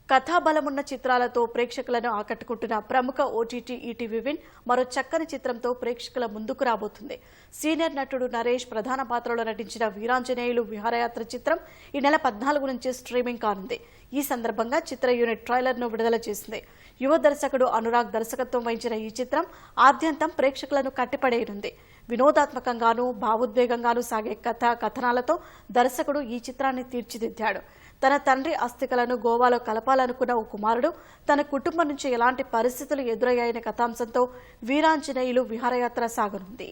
కథాబలమున్న చిత్రాలతో ప్రేక్షకులను ఆకట్టుకుంటున్న ప్రముఖ ఓటీటీ ఈటీవీ విన్ మరో చక్కని చిత్రంతో ప్రేక్షకుల ముందుకు రాబోతుంది. సీనియర్ నటుడు నరేష్ ప్రధాన పాత్రలో నటించిన వీరాంజనేయులు విహారయాత్ర చిత్రం ఈ నెల 14 నుంచి స్ట్రీమింగ్ కానుంది. ఈ సందర్భంగా చిత్ర యూనిట్ ట్రైలర్ను విడుదల చేసింది. యువ దర్శకుడు అనురాగ్ దర్శకత్వం వహించిన ఈ చిత్రం ఆద్యంతం ప్రేక్షకులను కట్టిపడేయనుంది. వినోదాత్మకంగానూ భావోద్వేగంగానూ సాగే కథనాలతో దర్శకుడు ఈ చిత్రాన్ని తీర్చిదిద్దాడు. తన తండ్రి అస్థికలను గోవాలో కలపాలనుకున్న ఓ కుమారుడు తన కుటుంబం నుంచి ఎలాంటి పరిస్థితులు ఎదురయ్యాయనే కథాంశంతో వీరాంజనేయులు విహారయాత్ర సాగనుంది.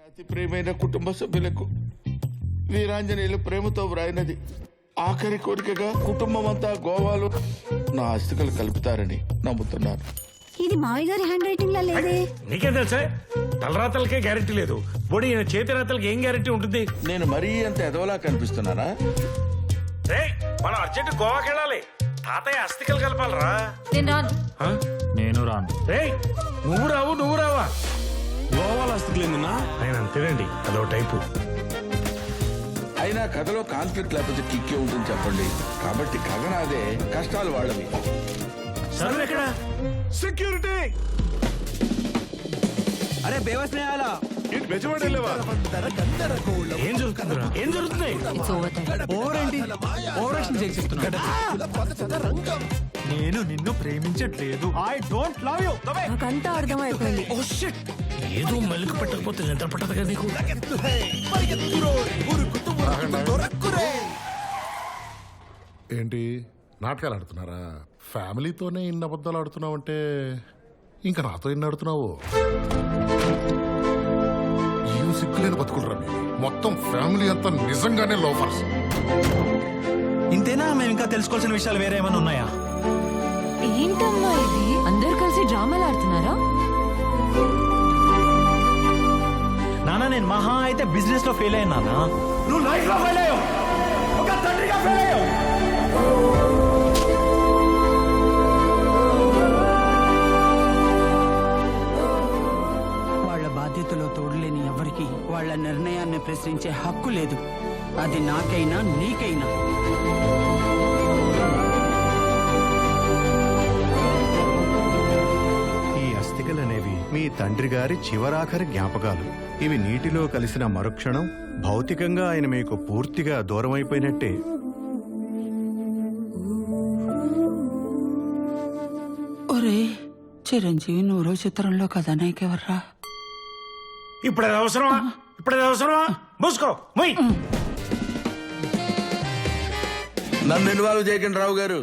అతి ప్రియమైన కుటుంబ సభ్యులకు వీరాంజనేయులు ప్రేమతో వ్రాయినది. ఆఖరి కోరికగా కుటుంబం అంతా గోవాలో నా అస్థికలు కలుపుతారని నమ్ముతున్నాను. ఇది మావయ్య గారి హ్యాండ్ రైటింగ్ లా లేదే. నీకేం తెలుసా? తలరాతలకే గ్యారెంటీ లేదు, బోడి చేతి రాతలకి ఏం గ్యారెంటీ ఉంటుంది? నేను మరీ అంత ఎదవలా కనిపిస్తున్నానా? మనం అర్జెంట్ గోవాకి వెళ్ళాలి. తాతయ్య అస్థికలు కలపాలరా. నేను రాను. నువ్వు రావా? గోవాలో అస్థికలేందున్నా? ఆయన అంతేనండి, అదో టైపు. అయినా కథలో కాన్ఫ్లిక్ట్ లేకపోతే కిక్కే ఉంటుంది చెప్పండి. కాబట్టి కథ నాదే, కష్టాలు వాళ్ళవి. సరే ఎక్కడ? సెక్యూరిటీ! అరే బేవస్ నే ఆలా. ఏం జరుగుతుంది? నేను నిన్ను ప్రేమించట్లేదు. I don't love you. నాకంతా అర్థమైపోయింది. Oh shit! ఏదో మెలకు పెట్టకపోతే నిద్ర పట్టదు కదా నీకు. ఏంటి నాటకాలు ఆడుతున్నారా? ఫ్యామిలీతోనే ఇన్ని అబద్ధాలు ఆడుతున్నావు అంటే ఇంకా నాతో ఎన్ని ఆడుతున్నావు? ఏం సిగ్గులేని బతుకులరా మీరు. మొత్తం ఫ్యామిలీ అంతా నిజంగానే లోఫర్స్. ఇంతేనా? మేము ఇంకా తెలుసుకోవాల్సిన విషయాలు వేరే ఏమైనా ఉన్నాయా? ఏంటమ్మా ఇది? అందరు కలిసి డ్రామాలు ఆడుతున్నారా? నానా నేను మహా అయితే బిజినెస్ లో ఫెయిల్ అయ్యాను నానా. నువ్వు లైఫ్ లో ఫెయిల్ అయ్యావు. ఒక తండ్రిగా ఫెయిల్ అయ్యావు. వాళ్ళ బాధ్యతలో తోడులేని ఎవరికి వాళ్ళ నిర్ణయాన్ని ప్రశ్నించే హక్కు లేదు. అది నాకైనా నీకైనా. ఈ అస్థికలనేవి మీ తండ్రి గారి చివరాఖరి జ్ఞాపకాలు. ఇవి నీటిలో కలిసిన మరుక్షణం భౌతికంగా ఆయన మీకు పూర్తిగా దూరమైపోయినట్టే. ఒరే చిరంజీవి నూరో చిత్రంలో కథానాయక ఎవర్రా? ఇప్పుడు అది అవసరమా? మూసుకో మొయ్. నన్ను ఇన్వాల్వ్ చేయకండి రావు గారు.